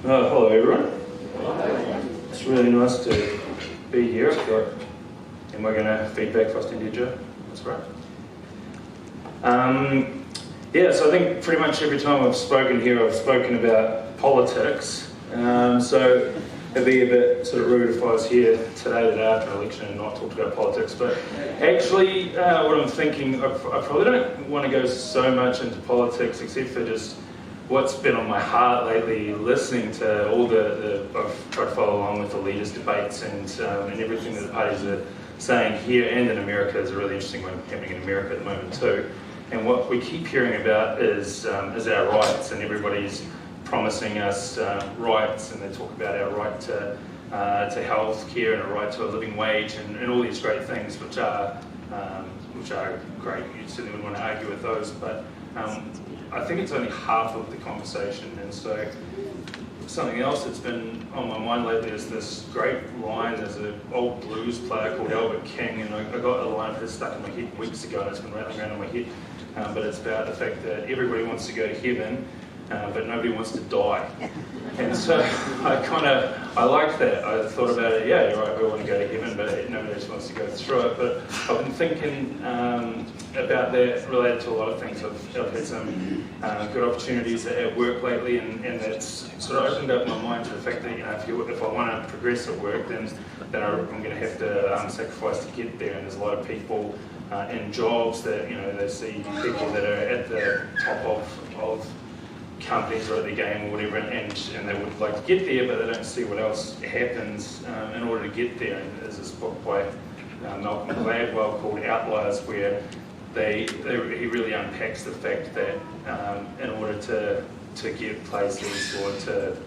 Hello everyone. It's really nice to be here. Am I going to feedback for us, India Joe? That's right. So I think pretty much every time I've spoken here, I've spoken about politics. So it'd be a bit sort of rude if I was here today, the day after an election, and not talked about politics. But actually, what I'm thinking, I probably don't want to go so much into politics, except for just what's been on my heart lately, listening to all I've tried to follow along with the leaders' debates and everything that the parties are saying here and in America. Is a really interesting one happening in America at the moment too. And what we keep hearing about is our rights, and everybody's promising us rights, and they talk about our right to health care and a right to a living wage and all these great things, which are great. You certainly wouldn't want to argue with those, but I think it's only half of the conversation. And so something else that's been on my mind lately is this great line. There's an old blues player called Albert King, and I got a line that stuck in my head weeks ago, and it's been rattling around in my head. But it's about the fact that everybody wants to go to heaven, but nobody wants to die. And so I liked that. I thought about it, yeah, you're right, we want to go to heaven, but nobody else wants to go through it. But I've been thinking about that related to a lot of things. I've had some good opportunities at work lately, and that's sort of opened up my mind to the fact that, if I want to progress at work, then I'm going to have to sacrifice to get there. And there's a lot of people in jobs that, they see people that are at the top of companies or at the game or whatever, and they would like to get there, but they don't see what else happens in order to get there. And there's this book by Malcolm Gladwell called Outliers, where he really unpacks the fact that in order to get places or to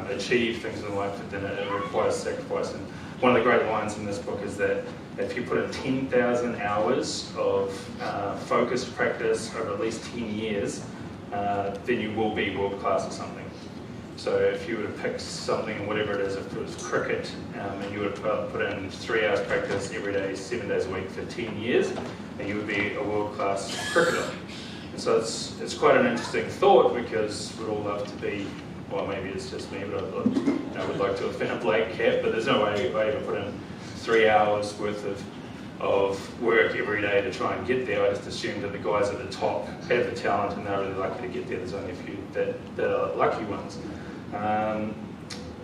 achieve things in life, then it requires sacrifice. And one of the great lines in this book is that if you put in 10,000 hours of focused practice over at least 10 years, then you will be world class at something. So if you were to pick something, whatever it is, if it was cricket, and you would put in 3 hours practice every day, 7 days a week for 10 years, and you would be a world class cricketer. And so it's quite an interesting thought, because we'd all love to be, well, maybe it's just me, but I would like to have been a black cat, but there's no way I ever put in 3 hours worth of work every day to try and get there. I just assumed that the guys at the top have the talent and they're really lucky to get there. There's only a few that are lucky ones.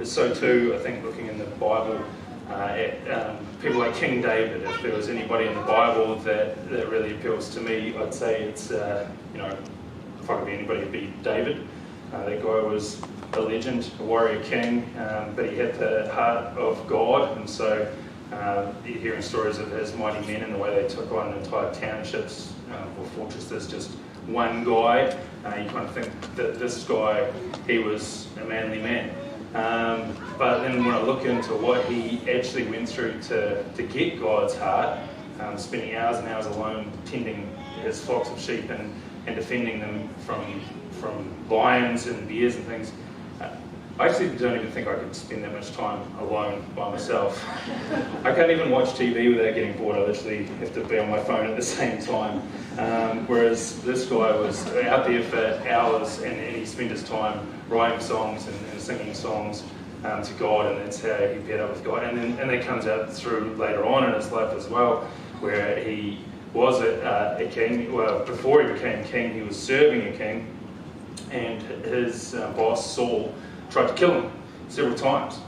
So too, I think, looking in the Bible at people like King David, if there was anybody in the Bible that really appeals to me, I'd say it's, if I could be anybody, it'd be David. That guy was a legend, a warrior king, but he had the heart of God, and so you're hearing stories of his mighty men and the way they took on entire townships or fortresses, just one guy. You kind of think that this guy, he was a manly man. But then when I look into what he actually went through to get God's heart, spending hours and hours alone tending his flocks of sheep and defending them from lions and bears and things, I actually don't even think I could spend that much time alone by myself. I can't even watch TV without getting bored. I literally have to be on my phone at the same time. Whereas this guy was out there for hours, and he spent his time writing songs and singing songs to God, and that's how he paired up with God. And that comes out through later on in his life as well, where he was a king. Well, before he became king, he was serving a king, and his boss, Saul, tried to kill him several times.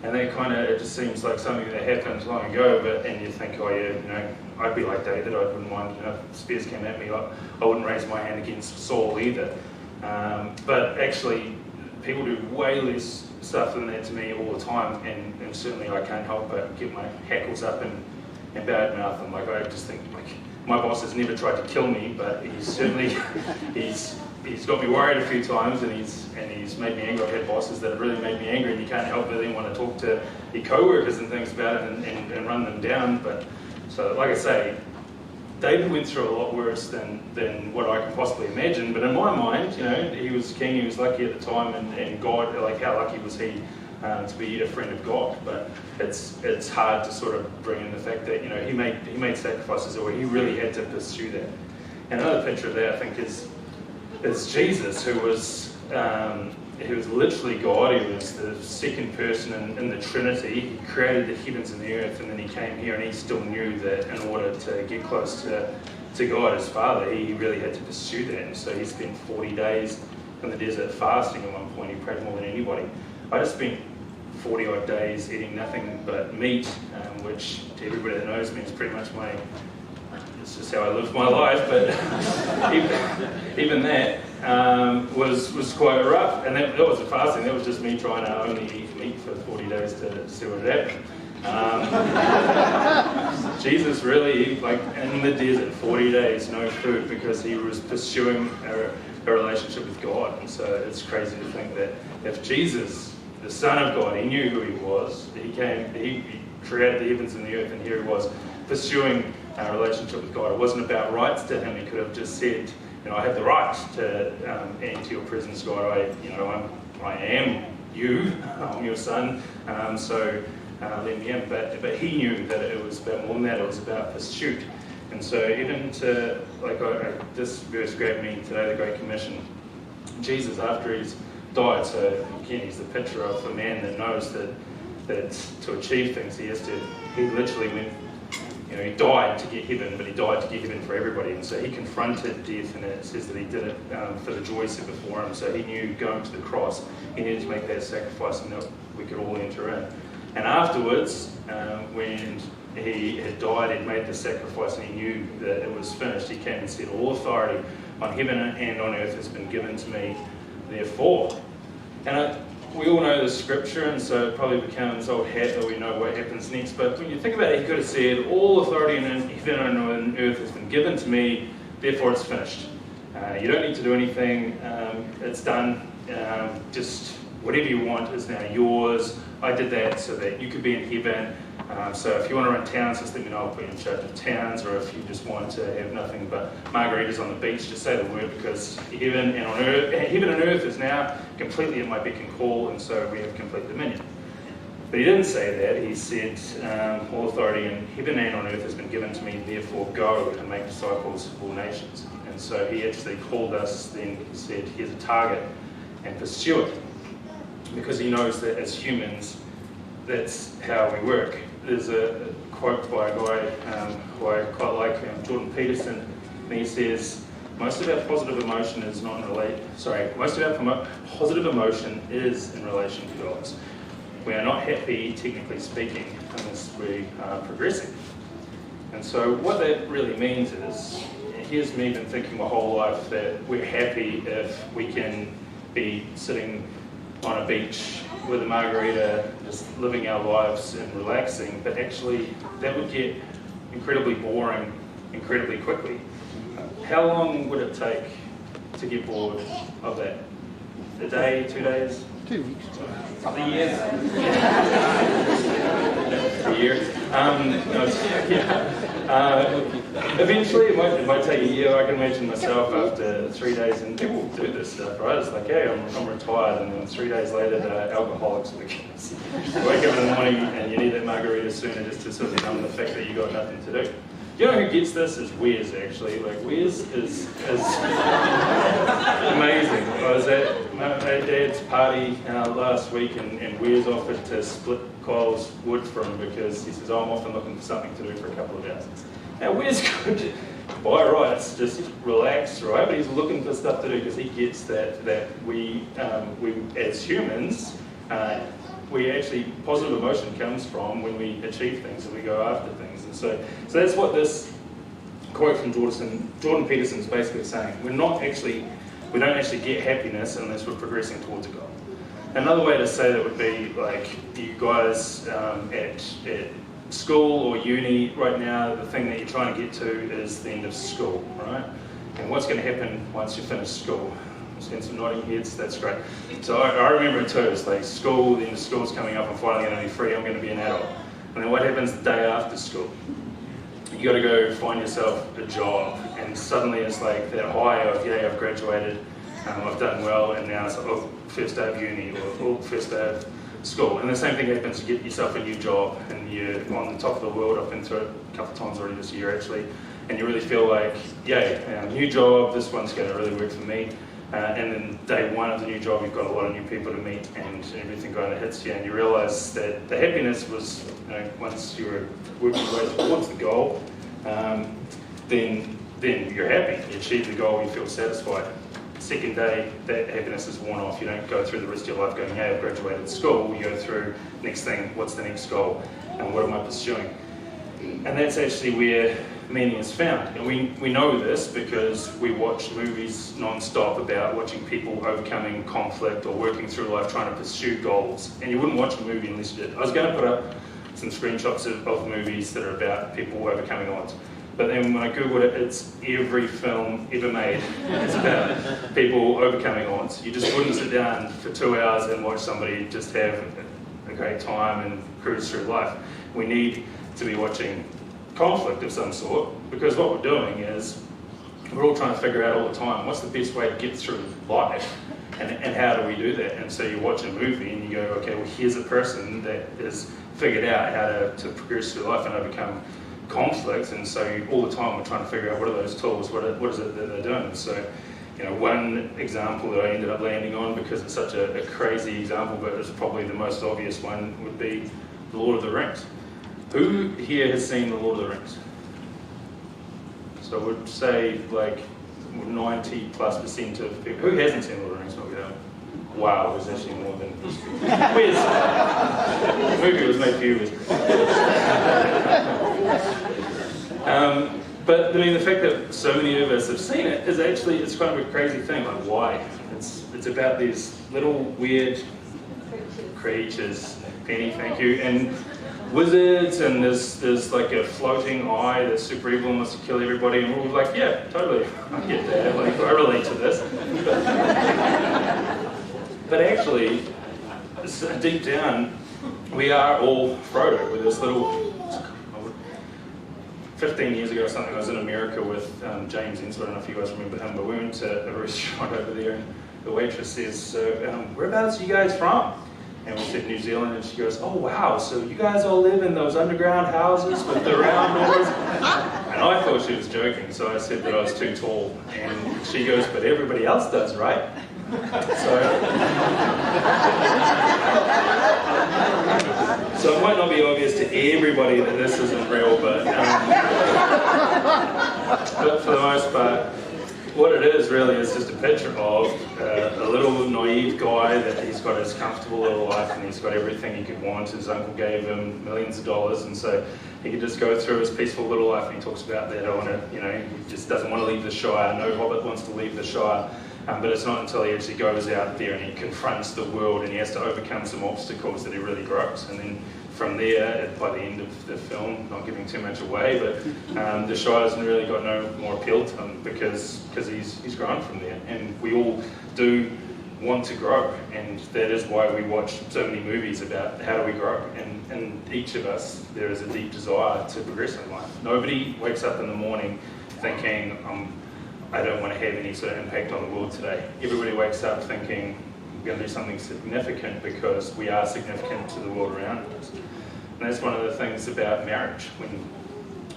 And that it just seems like something that happened long ago, and you think, oh yeah, I'd be like David, I wouldn't mind, if spears came at me, I wouldn't raise my hand against Saul either. But actually, people do way less stuff than that to me all the time, and certainly I can't help but get my hackles up and bad mouth. And I just think, my boss has never tried to kill me, but he's certainly, he's got me worried a few times, and he's made me angry. I've had bosses that have really made me angry, and you can't help but then want to talk to your co-workers and things about it and run them down. But so, like I say, David went through a lot worse than what I can possibly imagine. But in my mind, he was king, he was lucky at the time, and God, how lucky was he to be a friend of God? But it's hard to sort of bring in the fact that he made sacrifices, or he really had to pursue that. And another picture of that, I think, is Jesus, who was he was literally God. He was the second person in the Trinity. He created the heavens and the earth, and then he came here, and he still knew that in order to get close to God, his Father, he really had to pursue that. And so he spent 40 days in the desert fasting. At one point, he prayed more than anybody. I just spent 40 odd days eating nothing but meat, which to everybody that knows me is pretty much it's just how I live my life, but even that was quite rough, and that was a fasting. That was just me trying to only eat meat for 40 days to see what would happen. Jesus really, like in the desert, 40 days, no food, because he was pursuing a relationship with God. And so it's crazy to think that if Jesus, the Son of God, he knew who he was, he created the heavens and the earth, and here he was pursuing a relationship with God. It wasn't about rights to him. He could have just said, I have the right to enter your presence, God. I am you. I'm your son. So let me in. But he knew that it was about more than that. It was about pursuit. And so even this verse grabbed me today, the Great Commission. Jesus, after he's died, so again, he's the picture of a man that knows that to achieve things, he literally went. He died to get heaven, but he died to get heaven for everybody. And so he confronted death, and it says that he did it for the joy set before him. So he knew going to the cross, he needed to make that sacrifice, and that we could all enter in. And afterwards, when he had died, he'd made the sacrifice, and he knew that it was finished, he came and said, all authority on heaven and on earth has been given to me, therefore. And we all know the scripture, and so it probably becomes old hat that we know what happens next. But when you think about it, he could have said, all authority in heaven and on earth has been given to me, therefore it's finished. You don't need to do anything. It's done. Just whatever you want is now yours. I did that so that you could be in heaven. So if you want to run towns, just let me know. I'll put you in charge of towns. Or if you just want to have nothing but margaritas on the beach, just say the word, because heaven and earth is now completely at my beck and call, and so we have complete dominion. But he didn't say that. He said, all authority in heaven and on earth has been given to me, therefore go and make disciples of all nations. And so he actually called us, then he said, here's a target, and pursue it. Because he knows that as humans, that's how we work. There's a quote by a guy who I quite like, Jordan Peterson, and he says, most of our positive emotion is in relation to God's. We are not happy, technically speaking, unless we are progressing. And so what that really means is, here's me been thinking my whole life that we're happy if we can be sitting on a beach with a margarita, just living our lives and relaxing, but actually that would get incredibly boring incredibly quickly. How long would it take to get bored of that? A day, 2 days? 2 weeks. A year? A year? Eventually, it might take a year. I can imagine myself after 3 days, and people do this stuff, right? It's like, hey, I'm retired, and then 3 days later, they're alcoholics because you wake up in the morning and you need that margarita sooner just to sort of numb the fact that you got nothing to do. You know who gets this is Wes, actually. Like, Wes is amazing. I was at my dad's party last week, and Wes offered to split Kyle's wood for him because he says, I'm often looking for something to do for a couple of hours. Now, Wes could, by rights, just relax, right? But he's looking for stuff to do because he gets that we as humans, we actually, positive emotion comes from when we achieve things and we go after things. And so that's what this quote from Jordan Peterson is basically saying. We don't actually get happiness unless we're progressing towards a goal. Another way to say that would be like you guys at school or uni right now, the thing that you're trying to get to is the end of school, right? And what's going to happen once you finish school? Seeing some nodding heads, that's great. So I remember it too, it's like school, the end of school's coming up, I'm finally going to be free, I'm going to be an adult. And then what happens the day after school? You got to go find yourself a job, and suddenly it's like that high of, yay, I've graduated, I've done well, and now it's like, oh, first day of uni, or oh, first day of school. And the same thing happens, you get yourself a new job, and you're on the top of the world. I've been through it a couple of times already this year actually, and you really feel like, yay, new job, this one's going to really work for me. and then day one of the new job, you've got a lot of new people to meet, and everything kind of hits you, and you realise that the happiness was, once you were working your way towards the goal, then you're happy. You achieve the goal, you feel satisfied. Second day, that happiness is worn off. You don't go through the rest of your life going, hey, I've graduated school. You go through, next thing, what's the next goal? And what am I pursuing? And that's actually where meaning is found. And we know this because we watch movies non-stop about watching people overcoming conflict or working through life trying to pursue goals. And you wouldn't watch a movie unless you did. I was going to put up some screenshots of movies that are about people overcoming odds. But then when I Googled it, it's every film ever made. It's about people overcoming odds. You just wouldn't sit down for 2 hours and watch somebody just have a great time and cruise through life. We need to be watching conflict of some sort, because what we're doing is we're all trying to figure out all the time, what's the best way to get through life? And how do we do that? And so you watch a movie and you go, okay, well here's a person that has figured out how to progress through life and overcome conflicts, and so all the time we're trying to figure out what are those tools, what is it that they're doing. So, one example that I ended up landing on, because it's such a crazy example, but it's probably the most obvious one, would be The Lord of the Rings. Who here has seen The Lord of the Rings? So I would say like 90+% of people. Who hasn't seen The Lord of the Rings? Not good. Wow, there's actually more than... Where's... The movie was made for you. But I mean, the fact that so many of us have seen it is actually, it's kind of a crazy thing. Like, why? It's about these little weird creatures. Penny, thank you. And wizards, and there's like a floating eye that's super evil and wants to kill everybody, and we're all like, yeah, totally, I get that, like, I relate to this. But actually, deep down, we are all Frodo with this little... 15 years ago or something, I was in America with James Enzo, I don't know if you guys remember him, but we went to a restaurant over there, and the waitress says, so whereabouts are you guys from? And we said New Zealand, and she goes, oh wow, so you guys all live in those underground houses with the round doors? And I thought she was joking, so I said that I was too tall. And she goes, but everybody else does, right? So it might not be obvious to everybody that this isn't real, but for the most part, what it is really is just a picture of a little naive guy that he's got his comfortable little life and he's got everything he could want. His uncle gave him millions of dollars, and so he could just go through his peaceful little life, and he talks about that. He just doesn't want to leave the Shire. No hobbit wants to leave the Shire. But it's not until he actually goes out there and he confronts the world and he has to overcome some obstacles that he really grows. And then from there, by the end of the film, not giving too much away, but the Shire's really got no more appeal to him because he's grown from there. And we all do want to grow, and that is why we watch so many movies about how do we grow. And each of us, there is a deep desire to progress in life. Nobody wakes up in the morning thinking, I don't want to have any sort of impact on the world today. Everybody wakes up thinking, we're going to do something significant because we are significant to the world around us. And that's one of the things about marriage.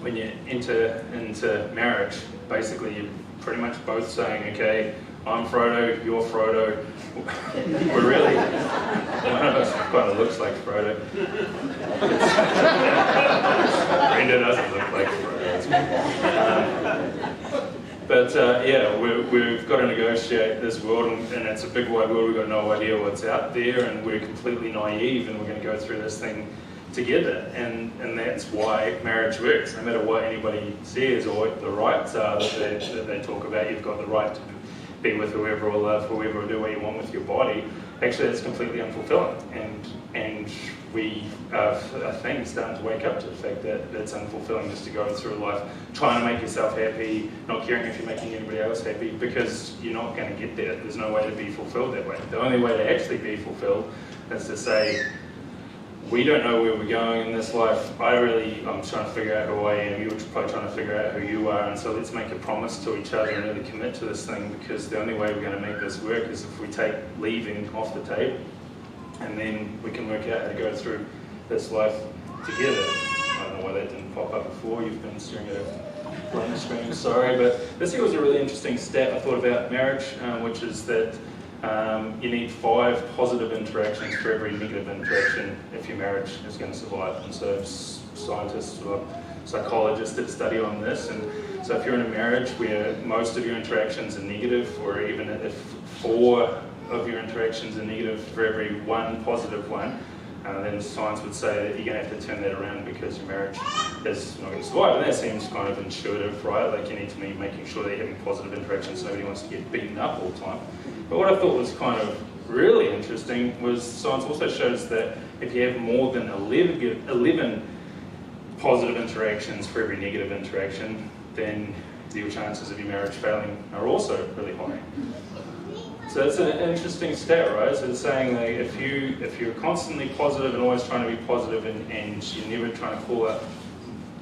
When you enter into marriage, basically you're pretty much both saying, okay, I'm Frodo, you're Frodo. We're really, one of us kind of looks like Frodo. Brenda doesn't look like Frodo. We've got to negotiate this world, and it's a big wide world. We've got no idea what's out there, and we're completely naive, and we're going to go through this thing together. And that's why marriage works. No matter what anybody says or what the rights are that they talk about, you've got the right to be with whoever or love whoever or do what you want with your body. Actually, it's completely unfulfilling, and we are starting to wake up to the fact that it's unfulfilling just to go through life trying to make yourself happy, not caring if you're making anybody else happy, because you're not going to get there. There's no way to be fulfilled that way. The only way to actually be fulfilled is to say, we don't know where we're going in this life. I'm trying to figure out who I am. You're probably trying to figure out who you are. And so let's make a promise to each other and really commit to this thing, because the only way we're going to make this work is if we take leaving off the table. And then we can work out how to go through this life together. I don't know why that didn't pop up before. You've been staring at it. blank screen, sorry, but this here was a really interesting stat I thought about marriage, which is that you need 5 positive interactions for every negative interaction if your marriage is going to survive. And so scientists or psychologists did a study on this, and so if you're in a marriage where most of your interactions are negative, or even if 4 of your interactions are negative for every 1 positive one, then science would say that you're going to have to turn that around because your marriage is not going to survive. And that seems kind of intuitive, right? Like you need to be making sure that you're having positive interactions so nobody wants to get beaten up all the time. But what I thought was kind of really interesting was science also shows that if you have more than 11 positive interactions for every negative interaction, then your chances of your marriage failing are also really high. So that's an interesting stat, right? So it's saying that if you're constantly positive and always trying to be positive, and you're never trying to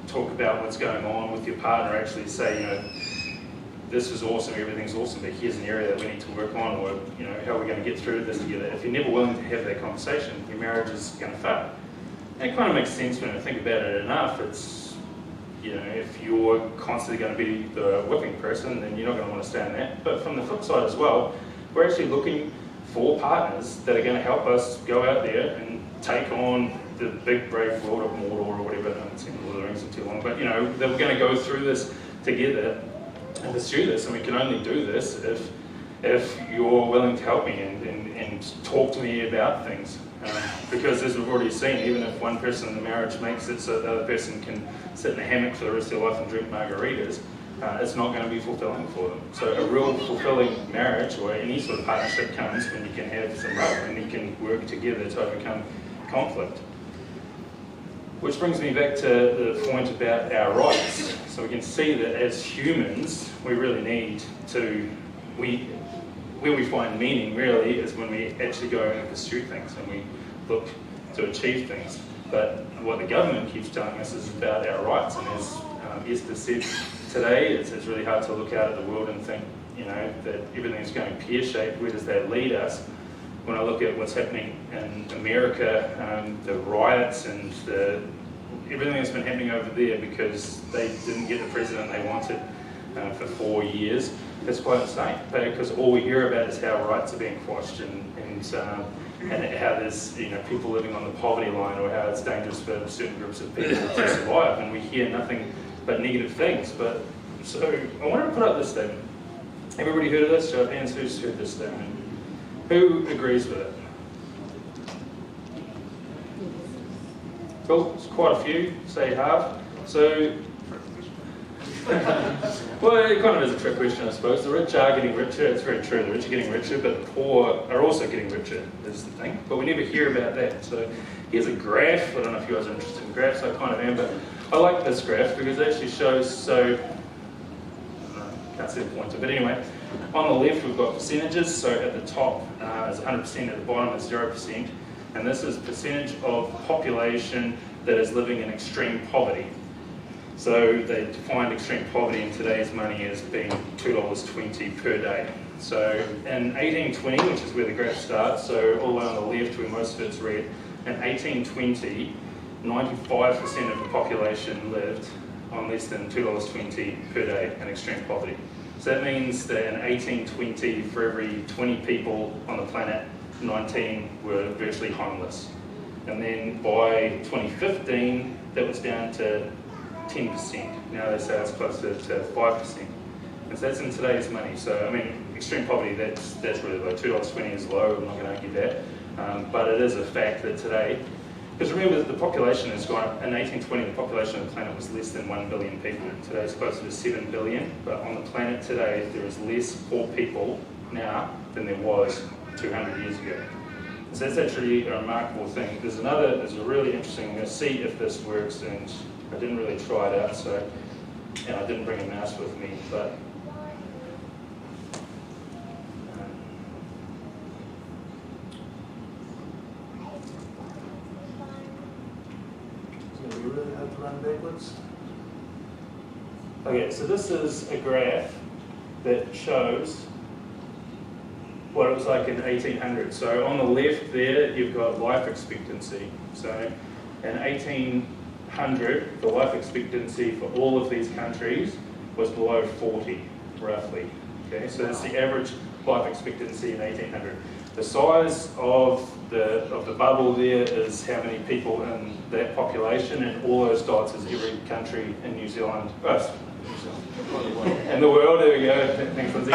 talk about what's going on with your partner, actually say, you know, this is awesome, everything's awesome, but here's an area that we need to work on, or you know, how are we going to get through this together? If you're never willing to have that conversation, your marriage is going to fail. And it kind of makes sense when I think about it enough. It's, you know, if you're constantly going to be the whipping person, then you're not going to want to stay in that. But from the flip side as well, we're actually looking for partners that are going to help us go out there and take on the big brave world of Mordor or whatever. I haven't seen Lord of the Rings in too long, but you know, that we're going to go through this together and pursue this, and we can only do this if you're willing to help me and talk to me about things. Because as we've already seen, even if one person in the marriage makes it so the other person can sit in a hammock for the rest of their life and drink margaritas, it's not going to be fulfilling for them. So a real fulfilling marriage or any sort of partnership comes when you can have some love and you can work together to overcome conflict. Which brings me back to the point about our rights. So we can see that as humans, we really need to, where we find meaning really is when we actually go and pursue things and we look to achieve things. But what the government keeps telling us is about our rights, and as Esther said today, it's really hard to look out at the world and think, you know, that everything's going pear-shaped. Where does that lead us? When I look at what's happening in America, the riots and everything that's been happening over there because they didn't get the president they wanted for 4 years, it's quite insane. Because all we hear about is how rights are being quashed and how there's, you know, people living on the poverty line, or how it's dangerous for certain groups of people to survive, and we hear nothing but negative things. But so I wanted to put up this statement. Everybody heard of this? Show of hands, who's heard this statement? Who agrees with it? Cool, it's quite a few, say half. So, well, it kind of is a trick question, I suppose. The rich are getting richer, it's very true, the rich are getting richer, but the poor are also getting richer, is the thing. But we never hear about that. So here's a graph. I don't know if you guys are interested in graphs, I kind of am, but I like this graph because it actually shows, so, can't see the pointer, but anyway, on the left we've got percentages, so at the top is 100%, at the bottom is 0%, and this is percentage of population that is living in extreme poverty. So they defined extreme poverty in today's money as being $2.20 per day. So in 1820, which is where the graph starts, so all the way on the left where most of it's red, in 1820, 95% of the population lived on less than $2.20 per day in extreme poverty. So that means that in 1820, for every 20 people on the planet, 19 were virtually homeless. And then by 2015, that was down to 10%. Now they say it's closer to 5%. And so that's in today's money. So, I mean, extreme poverty, that's really low. $2.20 is low, I'm not going to argue that. But it is a fact that today, because remember, the population has gone up. In 1820, the population of the planet was less than 1 billion people. Today it's closer to 7 billion. But on the planet today, there is less poor people now than there was 200 years ago. So that's actually a remarkable thing. There's a really interesting, I'm going to see if this works, and I didn't really try it out, so, and I didn't bring a mouse with me, but it's going to be really hard to run backwards. okay, so this is a graph that shows what it was like in 1800. So on the left there, you've got life expectancy. So in 1800, the life expectancy for all of these countries was below 40, roughly. Okay, so that's the average life expectancy in 1800. The size of the bubble there is how many people in that population, and all those dots is every country in New Zealand, in the world. There we go. Thanks, Lindsay.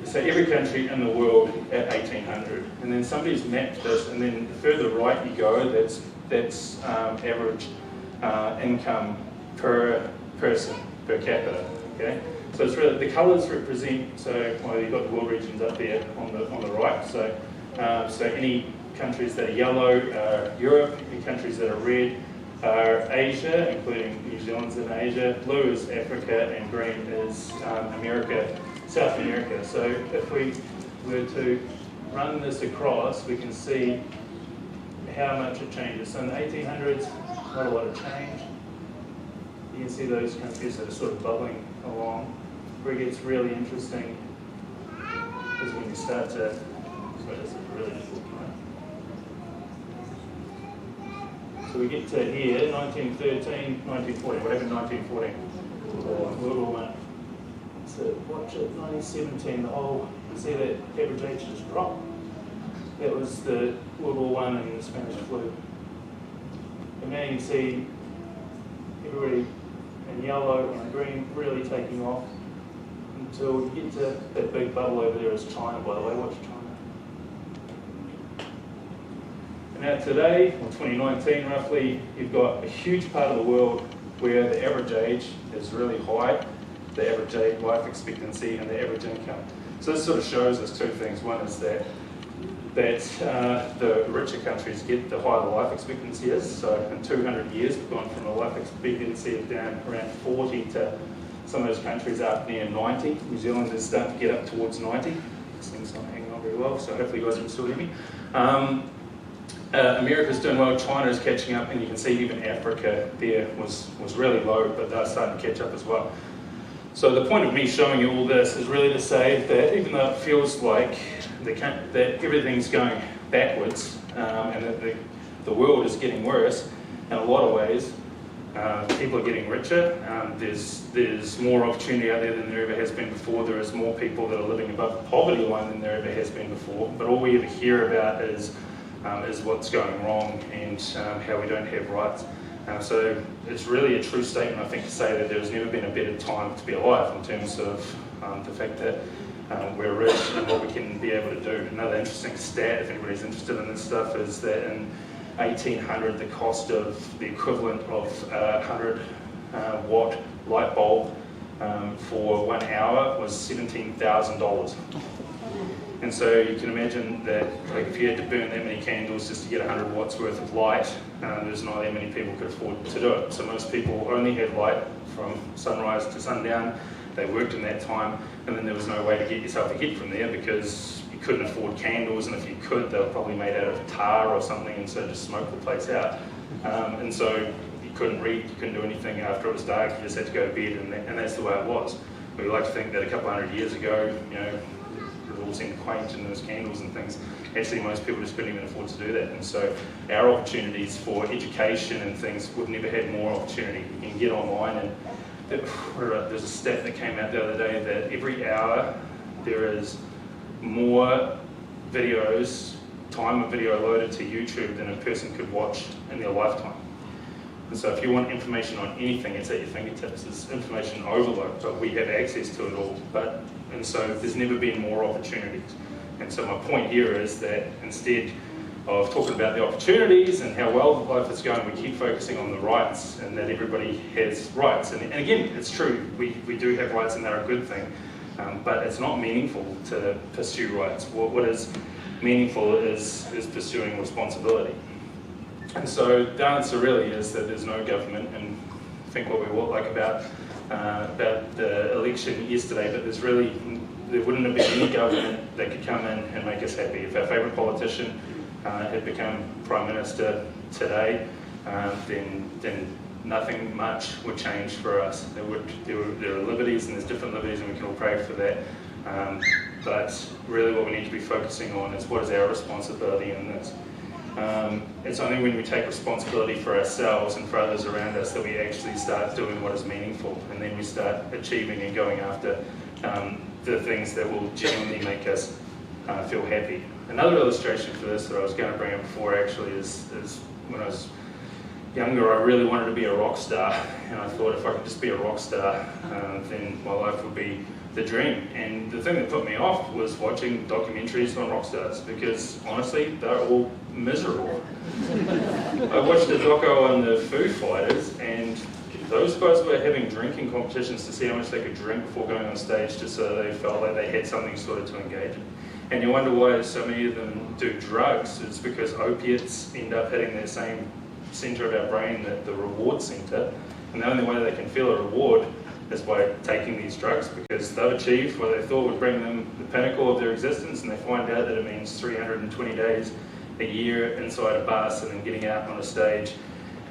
So every country in the world at 1800, and then somebody's mapped this, and then the further right you go, that's average income per person per capita. Okay. So it's really, the colours represent, so well, you've got the world regions up there on the right, so any countries that are yellow are Europe, any countries that are red are Asia, including New Zealand's in Asia, blue is Africa, and green is America, South America. So if we were to run this across, we can see how much it changes. So in the 1800s, not a lot of change. You can see those countries that are sort of bubbling along. Where it gets really interesting is when you start to, so this is really difficult, right? So we get to here, 1913, 1914, what happened in 1914? World War I. So watch it, 1917, the whole, you see that average age just dropped. That was the World War I and the Spanish flu. And now you can see everybody in yellow and green really taking off until you get to that big bubble over there is China, by the way. Watch China. And now today, or 2019 roughly, you've got a huge part of the world where the average age is really high, the average age, life expectancy, and the average income. So this sort of shows us two things. One is that the richer countries get the higher the life expectancy is. So in 200 years, we've gone from a life expectancy of down around 40 to some of those countries up near 90. New Zealand is starting to get up towards 90. This thing's not hanging on very well, so hopefully you guys can still hear me. America's doing well, China is catching up, and you can see even Africa there was really low, but they're starting to catch up as well. So the point of me showing you all this is really to say that even though it feels like that everything's going backwards and that the world is getting worse in a lot of ways, people are getting richer. There's more opportunity out there than there ever has been before. There is more people that are living above the poverty line than there ever has been before. But all we ever hear about is what's going wrong and how we don't have rights. So it's really a true statement, I think, to say that there's never been a better time to be alive in terms of the fact that we're rich and what we can be able to do. Another interesting stat, if anybody's interested in this stuff, is that in 1800, the cost of the equivalent of a 100 watt light bulb for 1 hour was $17,000. And so you can imagine that, like, if you had to burn that many candles just to get 100 watts worth of light, there's not that many people could afford to do it. So most people only had light from sunrise to sundown. They worked in that time, and then there was no way to get yourself ahead from there because you couldn't afford candles, and if you could, they were probably made out of tar or something, and so just smoked the place out. And so you couldn't read, you couldn't do anything after it was dark. You just had to go to bed, and that's the way it was. We like to think that a couple hundred years ago, it all seemed quaint and there was candles and things. Actually, most people just couldn't even afford to do that, and so our opportunities for education and things, we've never had more opportunity. You can get online, and there's a stat that came out the other day that every hour there is more videos, time of video loaded to YouTube than a person could watch in their lifetime. And so if you want information on anything, it's at your fingertips. It's information overload, but we have access to it all. And so there's never been more opportunities. And so my point here is that instead of talking about the opportunities and how well life is going, we keep focusing on the rights and that everybody has rights. And again, it's true, we do have rights and they're a good thing, but it's not meaningful to pursue rights. What is meaningful is pursuing responsibility. And so the answer really is that there's no government, and I think what we all like about the election yesterday, but there wouldn't have been any government that could come in and make us happy. If our favourite politician had become Prime Minister today, then nothing much would change for us. There are liberties, and there's different liberties, and we can all pray for that. But really what we need to be focusing on is what is our responsibility in this. It's only when we take responsibility for ourselves and for others around us that we actually start doing what is meaningful, and then we start achieving and going after the things that will genuinely make us feel happy. Another illustration for this that I was going to bring up before actually is when I was younger, I really wanted to be a rock star, and I thought if I could just be a rock star, then my life would be the dream. And the thing that put me off was watching documentaries on rock stars, because honestly, they're all miserable. I watched a doco on the Foo Fighters, and those guys were having drinking competitions to see how much they could drink before going on stage, just so they felt like they had something sort of to engage in. And you wonder why so many of them do drugs. It's because opiates end up hitting that same center of our brain, the reward center, and the only way they can feel a reward is by taking these drugs, because they've achieved what they thought would bring them the pinnacle of their existence, and they find out that it means 320 days a year inside a bus, and then getting out on a stage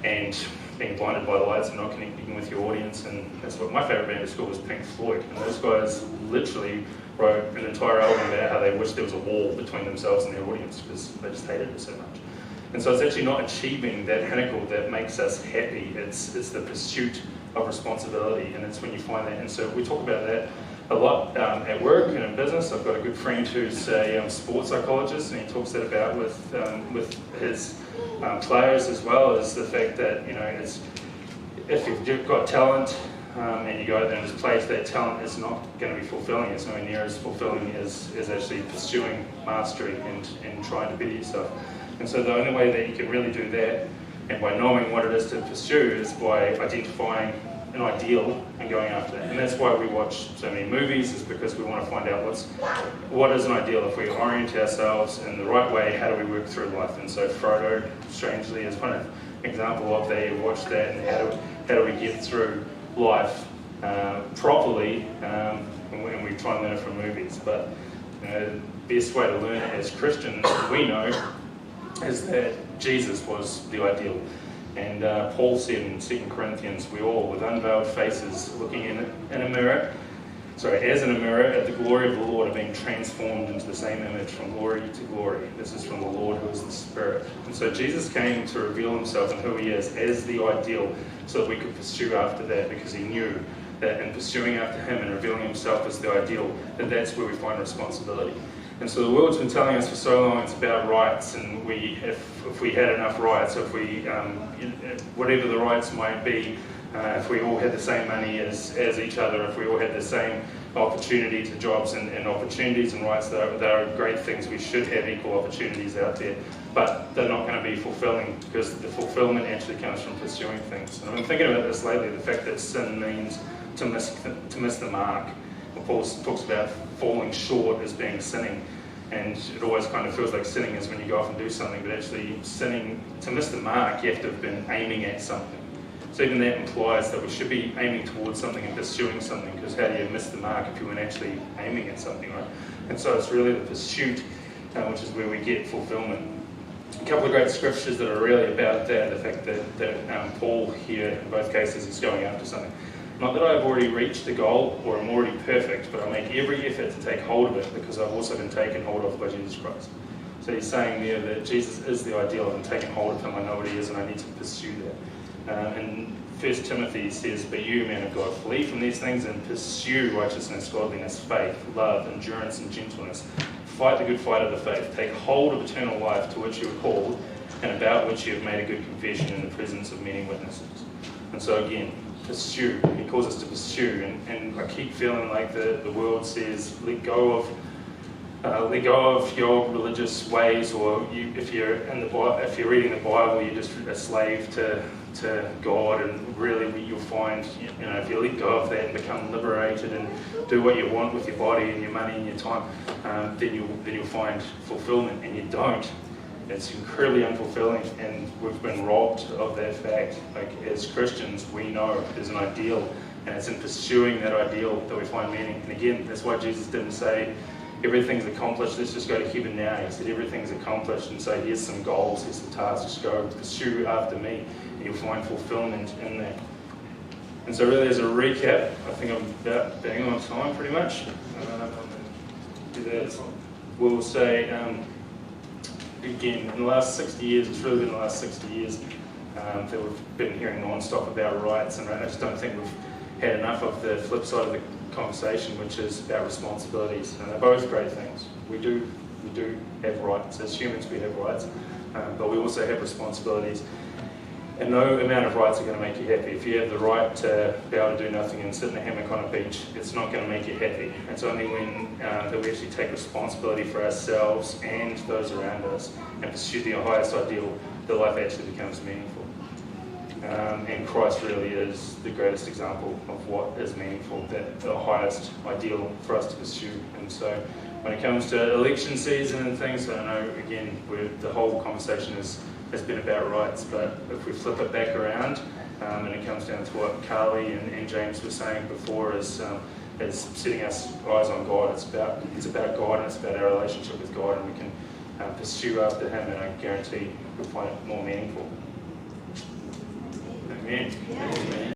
and being blinded by the lights and not connecting with your audience. And that's what my favourite band at school was, Pink Floyd, and those guys literally wrote an entire album about how they wished there was a wall between themselves and their audience because they just hated it so much. And so it's actually not achieving that pinnacle that makes us happy, it's the pursuit of responsibility, and it's when you find that. And so we talk about that a lot at work and in business. I've got a good friend who's a sports psychologist, and he talks that about with his players, as well as the fact that, you know, it's, if you've got talent and you go out there and just play to that talent, it's not going to be fulfilling. It's nowhere near as fulfilling as actually pursuing mastery and trying to better yourself. And so the only way that you can really do that, and by knowing what it is to pursue, is by identifying an ideal and going after it. And that's why we watch so many movies, is because we want to find out what is an ideal. If we orient ourselves in the right way, how do we work through life? And so Frodo, strangely, is one example of that. You watch that, and how do we get through life properly, and we try and learn it from movies. But the best way to learn it as Christians, we know, is that Jesus was the ideal. And Paul said in 2 Corinthians, we all, with unveiled faces, looking as in a mirror, at the glory of the Lord, are being transformed into the same image from glory to glory. This is from the Lord, who is the Spirit. And so Jesus came to reveal himself and who he is as the ideal, so that we could pursue after that, because he knew that in pursuing after him and revealing himself as the ideal, that's where we find responsibility. And so the world's been telling us for so long it's about rights, and if we had enough rights, if we whatever the rights might be, if we all had the same money as each other, if we all had the same opportunity to jobs and opportunities and rights, they are great things. We should have equal opportunities out there, but they're not going to be fulfilling, because the fulfillment actually comes from pursuing things. And I've been thinking about this lately, the fact that sin means to miss the mark. Paul talks about falling short as being sinning, and it always kind of feels like sinning is when you go off and do something, but actually sinning, to miss the mark, you have to have been aiming at something. So even that implies that we should be aiming towards something and pursuing something, because how do you miss the mark if you weren't actually aiming at something, right? And so it's really the pursuit, which is where we get fulfillment. A couple of great scriptures that are really about that, the fact that Paul here, in both cases, is going after something. Not that I've already reached the goal or am already perfect, but I make every effort to take hold of it, because I've also been taken hold of by Jesus Christ. So he's saying there that Jesus is the ideal, and taking hold of him, I know what he is, and I need to pursue that. And 1 Timothy says, but you, man of God, flee from these things and pursue righteousness, godliness, faith, love, endurance, and gentleness. Fight the good fight of the faith. Take hold of eternal life, to which you are called, and about which you have made a good confession in the presence of many witnesses. And so again, pursue. He calls us to pursue, and I keep feeling like the world says, let go of your religious ways, or if you're reading the Bible, you're just a slave to God, and really you'll find, if you let go of that and become liberated and do what you want with your body and your money and your time, then you'll find fulfillment, and you don't. It's incredibly unfulfilling, and we've been robbed of that fact. Like, as Christians, we know there's an ideal, and it's in pursuing that ideal that we find meaning. And again, that's why Jesus didn't say, everything's accomplished, let's just go to heaven now. He said, everything's accomplished, and so here's some goals, here's some tasks, just go pursue after me, and you'll find fulfillment in that. And so really, as a recap, I think I'm about being on time pretty much. We'll say, again, in the last 60 years, it's really been the last 60 years that we've been hearing non-stop about rights, and I just don't think we've had enough of the flip side of the conversation, which is about responsibilities. And they're both great things. We do have rights. As humans, we have rights, but we also have responsibilities. And no amount of rights are going to make you happy. If you have the right to be able to do nothing and sit in a hammock on a beach, it's not going to make you happy. It's only when that we actually take responsibility for ourselves and those around us and pursue the highest ideal that life actually becomes meaningful. And Christ really is the greatest example of what is meaningful, that the highest ideal for us to pursue. And so when it comes to election season and things, I know, again, the whole conversation has been about rights, but if we flip it back around, and it comes down to what Carly and James were saying before, is setting our eyes on God. It's about God, and it's about our relationship with God, and we can pursue after Him, and I guarantee we'll find it more meaningful. Amen. Yeah. Amen.